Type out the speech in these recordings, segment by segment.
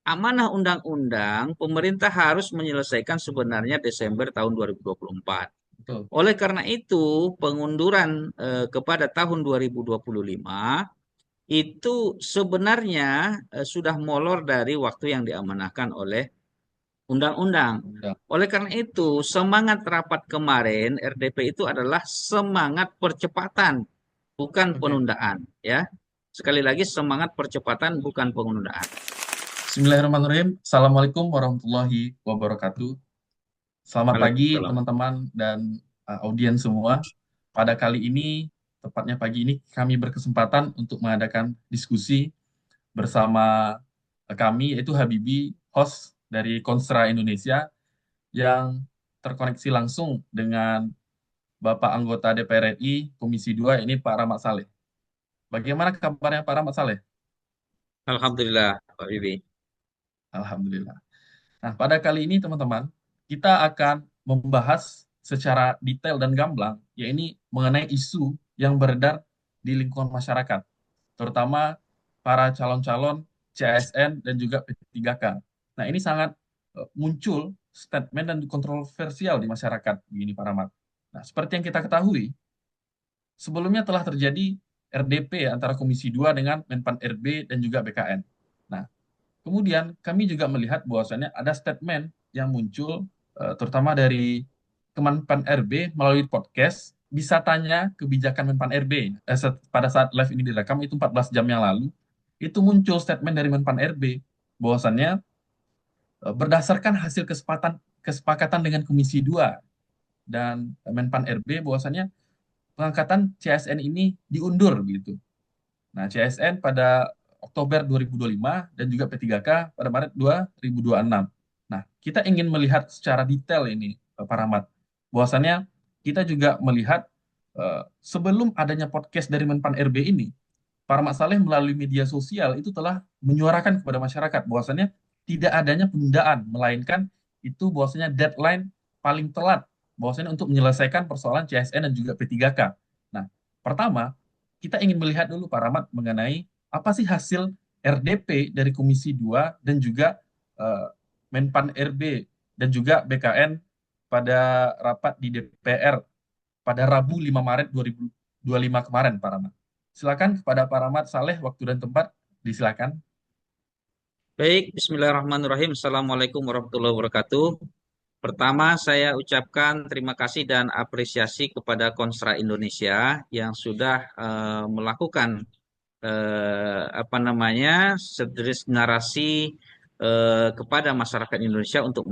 amanah undang-undang pemerintah harus menyelesaikan sebenarnya Desember tahun 2024. Betul. Oleh karena itu, pengunduran kepada tahun 2025 itu sebenarnya sudah molor dari waktu yang diamanahkan oleh undang-undang. Undang. Oleh karena itu, semangat rapat kemarin RDP itu adalah semangat percepatan, bukan Oke. penundaan, ya. Sekali lagi semangat percepatan bukan penundaan. Bismillahirrahmanirrahim. Assalamualaikum warahmatullahi wabarakatuh. Selamat pagi Waalaikumsalam. teman-teman dan audiens semua. Pada kali ini, tepatnya pagi ini, kami berkesempatan untuk mengadakan diskusi bersama kami, yaitu Habibi, host dari Konstra Indonesia, yang terkoneksi langsung dengan Bapak anggota DPR RI Komisi 2, ini Pak Rahmat Saleh. Bagaimana kabarnya Pak Rahmat Saleh? Alhamdulillah, Pak Bibi. Alhamdulillah. Nah, pada kali ini teman-teman, kita akan membahas secara detail dan gamblang, yaitu mengenai isu yang beredar di lingkungan masyarakat, terutama para calon-calon CSN dan juga P3K. Nah, ini sangat muncul statement dan kontroversial di masyarakat, begini Pak Rahmat. Nah, seperti yang kita ketahui, sebelumnya telah terjadi RDP antara Komisi 2 dengan Menpan RB dan juga BKN. Nah, kemudian kami juga melihat bahwasannya ada statement yang muncul terutama dari Kemenpan RB melalui podcast bisa tanya kebijakan Menpan RB. Pada saat live ini direkam itu 14 jam yang lalu, itu muncul statement dari Menpan RB bahwasannya berdasarkan hasil kesepakatan dengan Komisi 2 dan Menpan RB bahwasannya pengangkatan CSN ini diundur gitu. Nah, CSN pada Oktober 2025 dan juga P3K pada Maret 2026. Nah, kita ingin melihat secara detail ini, Pak Rahmat. Bahwasannya kita juga melihat sebelum adanya podcast dari Menpan RB ini, Pak Rahmat Saleh melalui media sosial itu telah menyuarakan kepada masyarakat bahwasannya tidak adanya penundaan, melainkan itu bahwasanya deadline paling telat bahwasanya untuk menyelesaikan persoalan CSN dan juga P3K. Nah, pertama, kita ingin melihat dulu Pak Rahmat mengenai apa sih hasil RDP dari Komisi 2 dan juga eh, Menpan RB dan juga BKN pada rapat di DPR pada Rabu 5 Maret 2025 kemarin, Pak Rahmat. Silakan kepada Pak Rahmat Saleh, waktu dan tempat, disilakan. Baik, Bismillahirrahmanirrahim. Assalamualaikum warahmatullahi wabarakatuh. Pertama, saya ucapkan terima kasih dan apresiasi kepada Konstra Indonesia yang sudah melakukan apa namanya sejenis narasi kepada masyarakat Indonesia untuk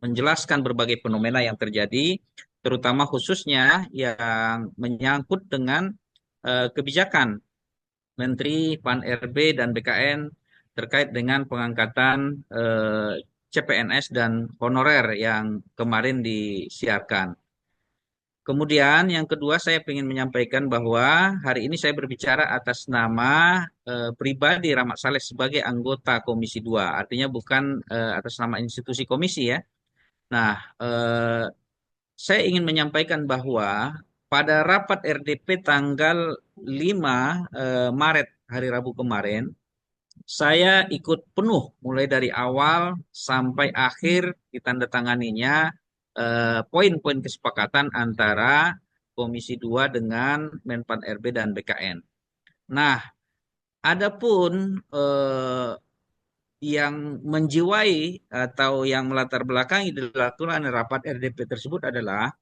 menjelaskan berbagai fenomena yang terjadi, terutama khususnya yang menyangkut dengan kebijakan Menteri Pan RB dan BKN terkait dengan pengangkatan CPNS dan honorer yang kemarin disiarkan. Kemudian yang kedua saya ingin menyampaikan bahwa hari ini saya berbicara atas nama pribadi Rahmat Saleh sebagai anggota Komisi 2. Artinya bukan atas nama institusi komisi, ya. Nah, saya ingin menyampaikan bahwa pada rapat RDP tanggal 5 Maret hari Rabu kemarin, saya ikut penuh mulai dari awal sampai akhir ditandatanganinya poin-poin kesepakatan antara Komisi 2 dengan Menpan RB dan BKN. Nah, adapun yang menjiwai atau yang melatar belakangi dilakukan rapat RDP tersebut adalah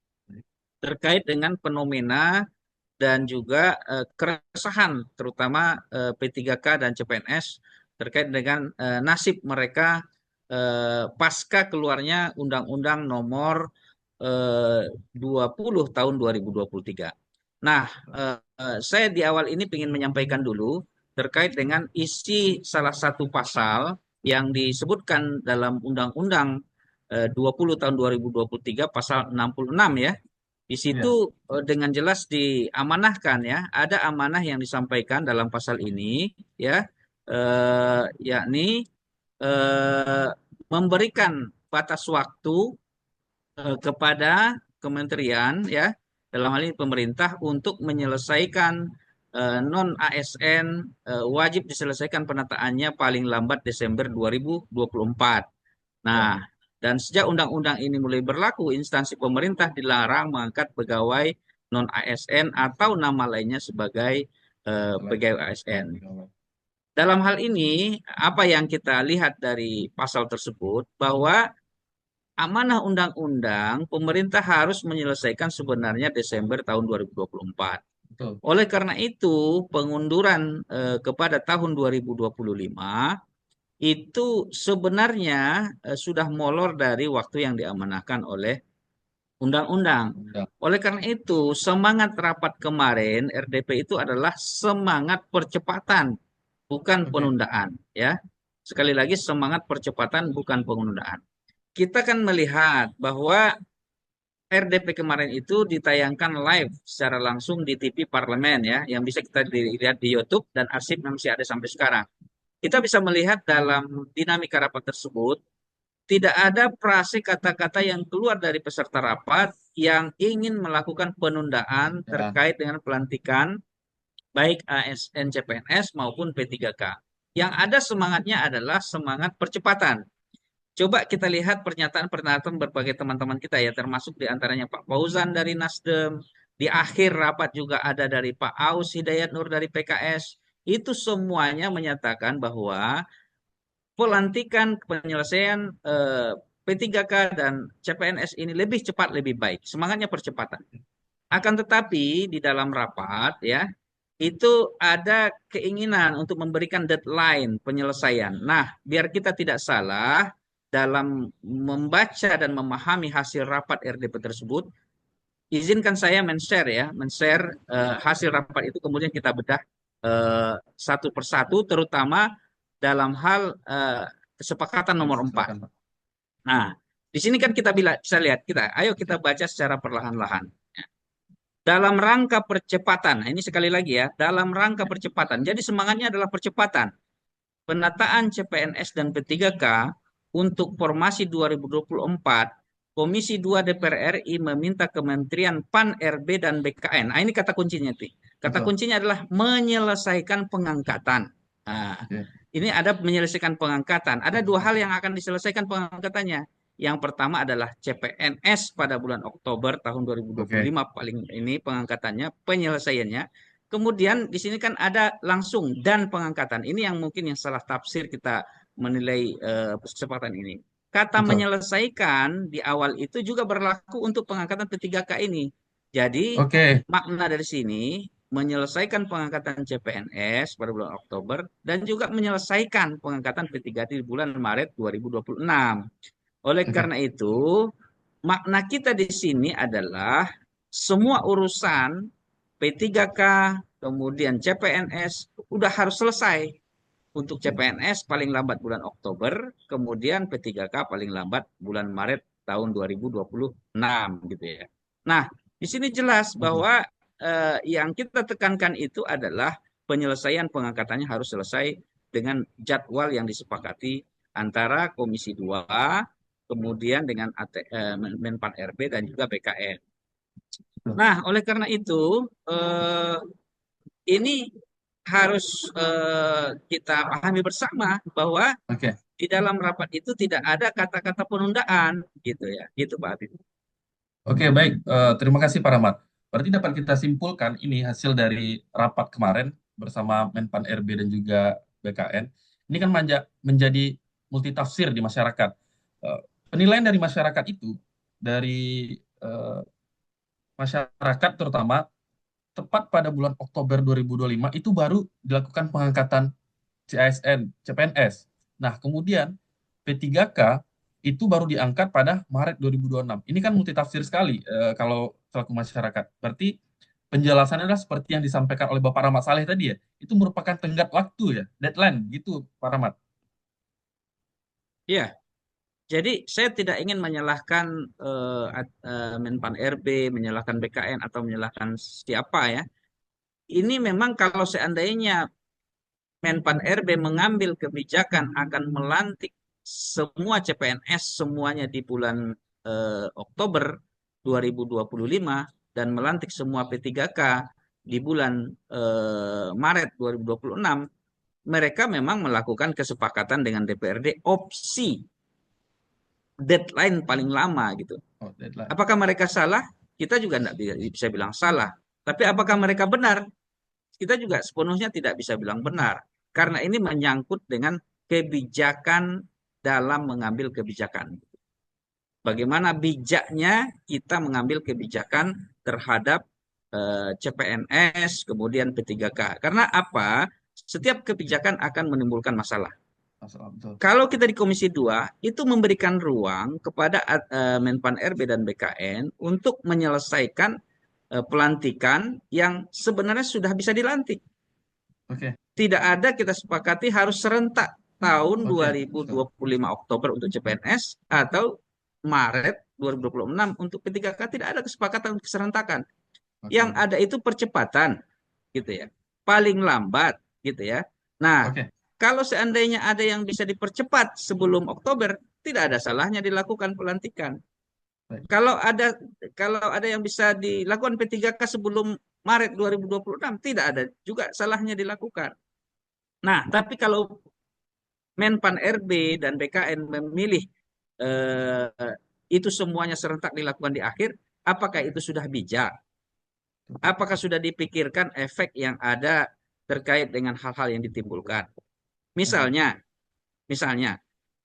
terkait dengan fenomena dan juga keresahan terutama P3K dan CPNS terkait dengan nasib mereka pasca keluarnya Undang-Undang Nomor 20 tahun 2023. Nah, saya di awal ini ingin menyampaikan dulu terkait dengan isi salah satu pasal yang disebutkan dalam Undang-Undang 20 tahun 2023 pasal 66, ya. Di Iya, situ dengan jelas diamanahkan, ya, ada amanah yang disampaikan dalam pasal ini, ya, yakni eh, memberikan batas waktu kepada kementerian, ya, dalam hal ini pemerintah untuk menyelesaikan non ASN wajib diselesaikan penataannya paling lambat Desember 2024. Ya, Nah, dan sejak undang-undang ini mulai berlaku, instansi pemerintah dilarang mengangkat pegawai non ASN atau nama lainnya sebagai selain pegawai ya, ASN. pegawai. Dalam hal ini, apa yang kita lihat dari pasal tersebut, bahwa amanah undang-undang pemerintah harus menyelesaikan sebenarnya Desember tahun 2024. Betul. Oleh karena itu, pengunduran kepada tahun 2025 itu sebenarnya sudah molor dari waktu yang diamanahkan oleh undang-undang. Undang. Oleh karena itu, semangat rapat kemarin RDP itu adalah semangat percepatan, bukan Oke. penundaan, ya. Sekali lagi semangat percepatan bukan penundaan. Kita kan melihat bahwa RDP kemarin itu ditayangkan live secara langsung di TV Parlemen, ya, yang bisa kita lihat di YouTube dan arsip masih ada sampai sekarang. Kita bisa melihat dalam dinamika rapat tersebut tidak ada frase kata-kata yang keluar dari peserta rapat yang ingin melakukan penundaan Ya. terkait dengan pelantikan baik ASN CPNS maupun P3K. Yang ada semangatnya adalah semangat percepatan. Coba kita lihat pernyataan-pernyataan berbagai teman-teman kita, ya, termasuk diantaranya Pak Fauzan dari Nasdem, di akhir rapat juga ada dari Pak Aus Hidayat Nur dari PKS. Itu semuanya menyatakan bahwa pelantikan penyelesaian P3K dan CPNS ini lebih cepat lebih baik. Semangatnya percepatan. Akan tetapi di dalam rapat, ya, itu ada keinginan untuk memberikan deadline penyelesaian. Nah, biar kita tidak salah dalam membaca dan memahami hasil rapat RDP tersebut, izinkan saya men-share, ya, men-share hasil rapat itu kemudian kita bedah satu persatu, terutama dalam hal kesepakatan Oke, nomor 4. silakan Pak. Nah, di sini kan kita bisa lihat, ayo kita baca secara perlahan-lahan. Dalam rangka percepatan, nah ini sekali lagi, ya, dalam rangka percepatan. Jadi semangatnya adalah percepatan. Penataan CPNS dan P3K untuk formasi 2024, Komisi 2 DPR RI meminta Kementerian PAN, RB, dan BKN. Nah, ini kata kuncinya, Ti. Kata Betul. kuncinya adalah menyelesaikan pengangkatan. Nah, Oke. ini ada menyelesaikan pengangkatan. Ada dua hal yang akan diselesaikan pengangkatannya. Yang pertama adalah CPNS pada bulan Oktober tahun Oke. 2025, paling ini pengangkatannya, penyelesaiannya. Kemudian di sini kan ada langsung dan pengangkatan. Ini yang mungkin yang salah tafsir kita menilai kesepakatan ini. Kata Betul. menyelesaikan di awal itu juga berlaku untuk pengangkatan P3K ini. Jadi Oke. makna dari sini menyelesaikan pengangkatan CPNS pada bulan Oktober dan juga menyelesaikan pengangkatan P3K di bulan Maret 2026. Oleh Oke. karena itu, makna kita di sini adalah semua urusan P3K, kemudian CPNS, udah harus selesai. Untuk CPNS paling lambat bulan Oktober, kemudian P3K paling lambat bulan Maret tahun 2026, gitu, ya. Nah, di sini jelas Oke. bahwa yang kita tekankan itu adalah penyelesaian pengangkatannya harus selesai dengan jadwal yang disepakati antara Komisi 2, kemudian dengan Menpan RB dan juga BKN. Betul. Nah, oleh karena itu ini harus kita pahami bersama bahwa Oke. di dalam rapat itu tidak ada kata-kata penundaan, gitu, ya, gitu Pak Habib. Oke, baik. Terima kasih Pak Rahmat. Berarti dapat kita simpulkan ini hasil dari rapat kemarin bersama Menpan RB dan juga BKN. Ini kan menjadi multitafsir di masyarakat. Eh, Penilaian dari masyarakat itu, dari eh, masyarakat terutama, tepat pada bulan Oktober 2025 itu baru dilakukan pengangkatan CASN, CPNS. Nah, kemudian P3K itu baru diangkat pada Maret 2026. Ini kan multitafsir sekali kalau selaku masyarakat. Berarti penjelasannya adalah seperti yang disampaikan oleh Bapak Rahmat Saleh tadi ya. Itu merupakan tenggat waktu ya, deadline gitu Pak Rahmat. Ya, jadi saya tidak ingin menyalahkan Menpan RB, menyalahkan BKN atau menyalahkan siapa, ya. Ini memang kalau seandainya Menpan RB mengambil kebijakan akan melantik semua CPNS semuanya di bulan Oktober 2025 dan melantik semua P3K, di bulan Maret 2026, mereka memang melakukan kesepakatan dengan DPRD opsi deadline paling lama gitu. Oh, deadline. Apakah mereka salah? Kita juga tidak bisa bilang salah. Tapi apakah mereka benar? Kita juga sepenuhnya tidak bisa bilang benar. Karena ini menyangkut dengan kebijakan dalam mengambil kebijakan. Bagaimana bijaknya kita mengambil kebijakan terhadap CPNS, kemudian P3K. Karena apa? Setiap kebijakan akan menimbulkan masalah. Masalah betul. Kalau kita di Komisi 2 itu memberikan ruang kepada Menpan RB dan BKN untuk menyelesaikan pelantikan yang sebenarnya sudah bisa dilantik. Oke, Tidak ada kita sepakati harus serentak tahun oke, betul. 2025 Oktober untuk CPNS atau Maret 2026 untuk P3K. Tidak ada kesepakatan keserentakan. Yang Oke, ada itu percepatan gitu ya. Paling lambat gitu ya. Nah, oke, kalau seandainya ada yang bisa dipercepat sebelum Oktober, tidak ada salahnya dilakukan pelantikan. baik. Kalau ada yang bisa dilakukan P3K sebelum Maret 2026, tidak ada juga salahnya dilakukan. Nah, tapi kalau Menpan RB dan BKN memilih eh, itu semuanya serentak dilakukan di akhir, apakah itu sudah bijak? Apakah sudah dipikirkan efek yang ada terkait dengan hal-hal yang ditimbulkan? Oke, Misalnya,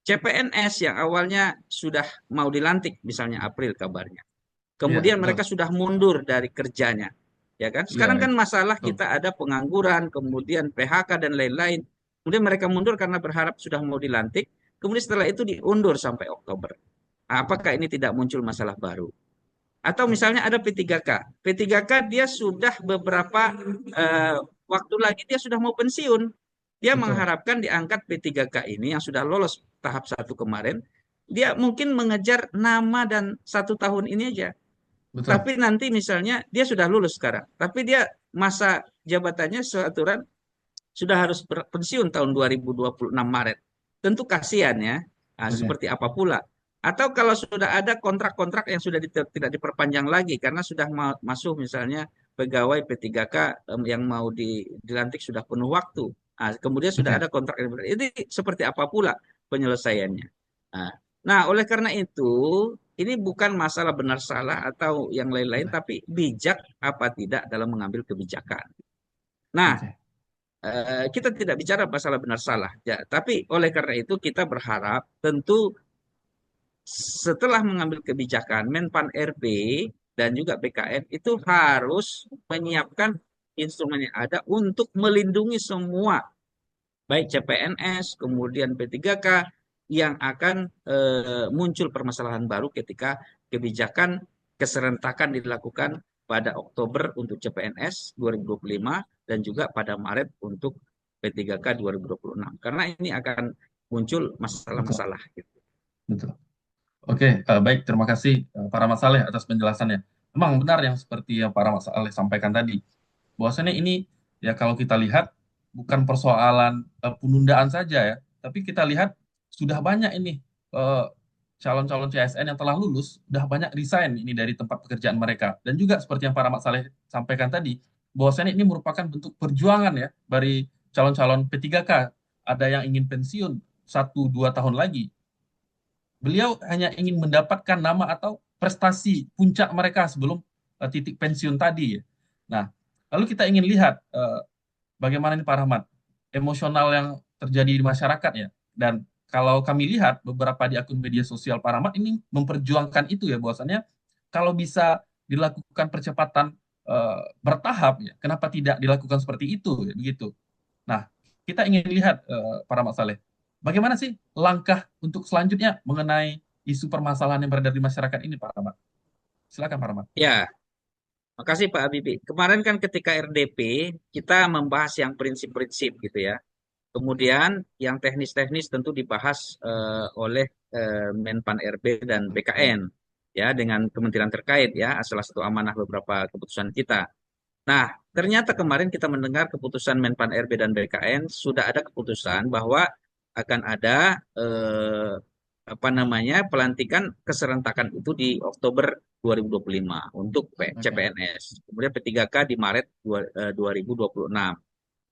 CPNS yang awalnya sudah mau dilantik, misalnya April kabarnya. iya, Kemudian betul. mereka sudah mundur dari kerjanya. Ya kan? Iya, Sekarang kan masalah betul. kita ada pengangguran, kemudian PHK dan lain-lain. Kemudian mereka mundur karena berharap sudah mau dilantik. Kemudian setelah itu diundur sampai Oktober. Apakah ini tidak muncul masalah baru? Atau Oke, misalnya ada P3K. P3K dia sudah beberapa eh, waktu lagi dia sudah mau pensiun. Dia betul, mengharapkan diangkat P3K ini yang sudah lolos tahap 1 kemarin. Dia mungkin mengejar nama dan 1 tahun ini aja. betul. Tapi nanti misalnya dia sudah lulus sekarang. Tapi dia masa jabatannya seaturan sudah harus pensiun tahun 2026 Maret. Tentu kasihan ya. Nah, Oke, seperti apa pula? Atau kalau sudah ada kontrak-kontrak yang sudah tidak diperpanjang lagi karena sudah masuk misalnya pegawai P3K yang mau dilantik sudah penuh waktu. Nah, kemudian sudah oke, ada kontrak yang ini seperti apa pula penyelesaiannya. Nah, nah, oleh karena itu ini bukan masalah benar salah atau yang lain-lain, oke, tapi bijak apa tidak dalam mengambil kebijakan. Nah, oke. kita tidak bicara masalah benar salah, ya. Tapi oleh karena itu kita berharap tentu setelah mengambil kebijakan Menpan RB dan juga BKN itu harus menyiapkan instrumen yang ada untuk melindungi semua baik CPNS kemudian P3K yang akan muncul permasalahan baru ketika kebijakan keserentakan dilakukan pada Oktober untuk CPNS 2025 dan juga pada Maret untuk P3K 2026. Karena ini akan muncul Betul, masalah-masalah gitu. betul. Oke, baik. Terima kasih para Mas Saleh atas penjelasannya. Memang benar yang seperti yang para Mas Saleh sampaikan tadi. Bahwasanya ini ya kalau kita lihat bukan persoalan penundaan saja ya, tapi kita lihat sudah banyak ini eh, calon-calon CSN yang telah lulus, sudah banyak resign ini dari tempat pekerjaan mereka. Dan juga seperti yang para Mas Saleh sampaikan tadi, bahwasanya ini merupakan bentuk perjuangan ya dari calon-calon P3K. Ada yang ingin pensiun 1-2 tahun lagi, beliau hanya ingin mendapatkan nama atau prestasi puncak mereka sebelum titik pensiun tadi ya. Nah, lalu kita ingin lihat bagaimana ini Pak Rahmat, emosional yang terjadi di masyarakat ya. Dan kalau kami lihat beberapa di akun media sosial Pak Rahmat ini memperjuangkan itu ya, bahwasannya kalau bisa dilakukan percepatan bertahap ya, kenapa tidak dilakukan seperti itu ya, begitu. Nah, kita ingin lihat para Mak Saleh, bagaimana sih langkah untuk selanjutnya mengenai isu permasalahan yang beredar di masyarakat ini, Pak Rahmat? Silakan, Pak Rahmat. Ya, makasih Pak Habibie. Kemarin kan ketika RDP kita membahas yang prinsip-prinsip gitu ya. Kemudian yang teknis-teknis tentu dibahas oleh Menpan RB dan BKN ya dengan kementerian terkait ya salah satu amanah beberapa keputusan kita. Nah, ternyata kemarin kita mendengar keputusan Menpan RB dan BKN sudah ada keputusan bahwa akan ada apa namanya pelantikan keserentakan itu di Oktober 2025 untuk Oke. CPNS. Kemudian P3K di Maret 2026.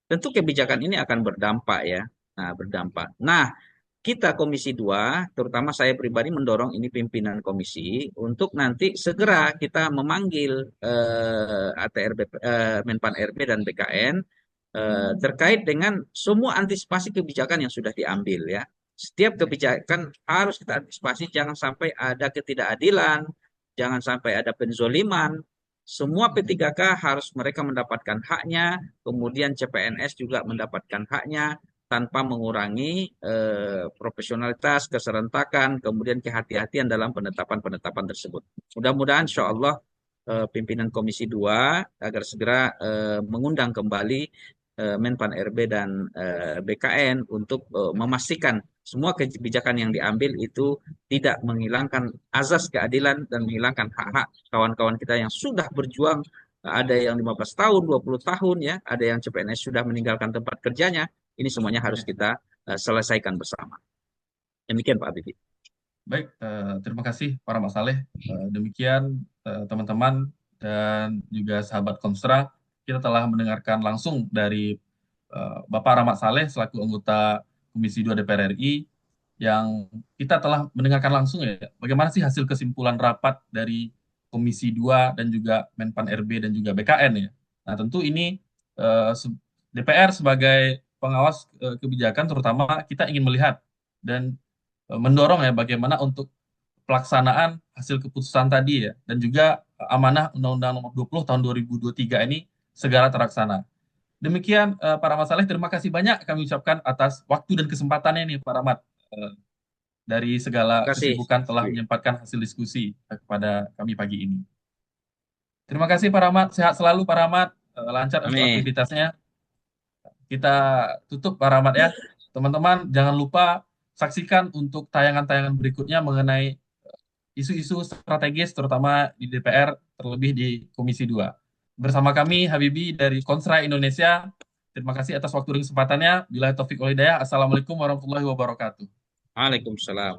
Tentu kebijakan ini akan berdampak ya. Nah, berdampak. Nah, kita Komisi 2, terutama saya pribadi mendorong ini pimpinan komisi untuk nanti segera kita memanggil ATR, Menpan RB dan BKN terkait dengan semua antisipasi kebijakan yang sudah diambil ya. Setiap kebijakan harus kita antisipasi, jangan sampai ada ketidakadilan, jangan sampai ada penzoliman. Semua Oke. P3K harus mereka mendapatkan haknya, kemudian CPNS juga mendapatkan haknya tanpa mengurangi profesionalitas, keserentakan, kemudian kehati-hatian dalam penetapan-penetapan tersebut. Mudah-mudahan insya Oke. Allah pimpinan Komisi 2 agar segera mengundang kembali Menpan RB dan BKN untuk memastikan semua kebijakan yang diambil itu tidak menghilangkan azas keadilan dan menghilangkan hak-hak kawan-kawan kita yang sudah berjuang, ada yang 15 tahun, 20 tahun ya, ada yang CPNS sudah meninggalkan tempat kerjanya. Ini semuanya harus Oke. kita selesaikan bersama. Demikian Pak Bibi. Baik, terima kasih para Mas Saleh. Demikian teman-teman dan juga sahabat Konstra, kita telah mendengarkan langsung dari Bapak Rahmat Saleh selaku anggota Komisi 2 DPR RI yang kita telah mendengarkan langsung ya bagaimana sih hasil kesimpulan rapat dari Komisi 2 dan juga Menpan RB dan juga BKN ya. Nah, tentu ini DPR sebagai pengawas kebijakan terutama kita ingin melihat dan mendorong ya bagaimana untuk pelaksanaan hasil keputusan tadi ya dan juga amanah Undang-Undang Nomor 20 Tahun 2023 ini segera terlaksana. Demikian para masalah, terima kasih banyak kami ucapkan atas waktu dan kesempatannya nih Pak Rahmat. Eh, dari Terima segala kasih. kesibukan telah menyempatkan hasil diskusi kepada kami pagi ini. Terima kasih Pak Rahmat, sehat selalu Pak Rahmat. Lancar untuk Amin. aktivitasnya. Kita tutup Pak Rahmat ya. Teman-teman jangan lupa saksikan untuk tayangan-tayangan berikutnya mengenai isu-isu strategis terutama di DPR terlebih di Komisi 2. Bersama kami Habibi dari Konsra Indonesia. Terima kasih atas waktu dan kesempatannya. Bila taufik wal hidayah. Assalamualaikum warahmatullahi wabarakatuh. Waalaikumsalam.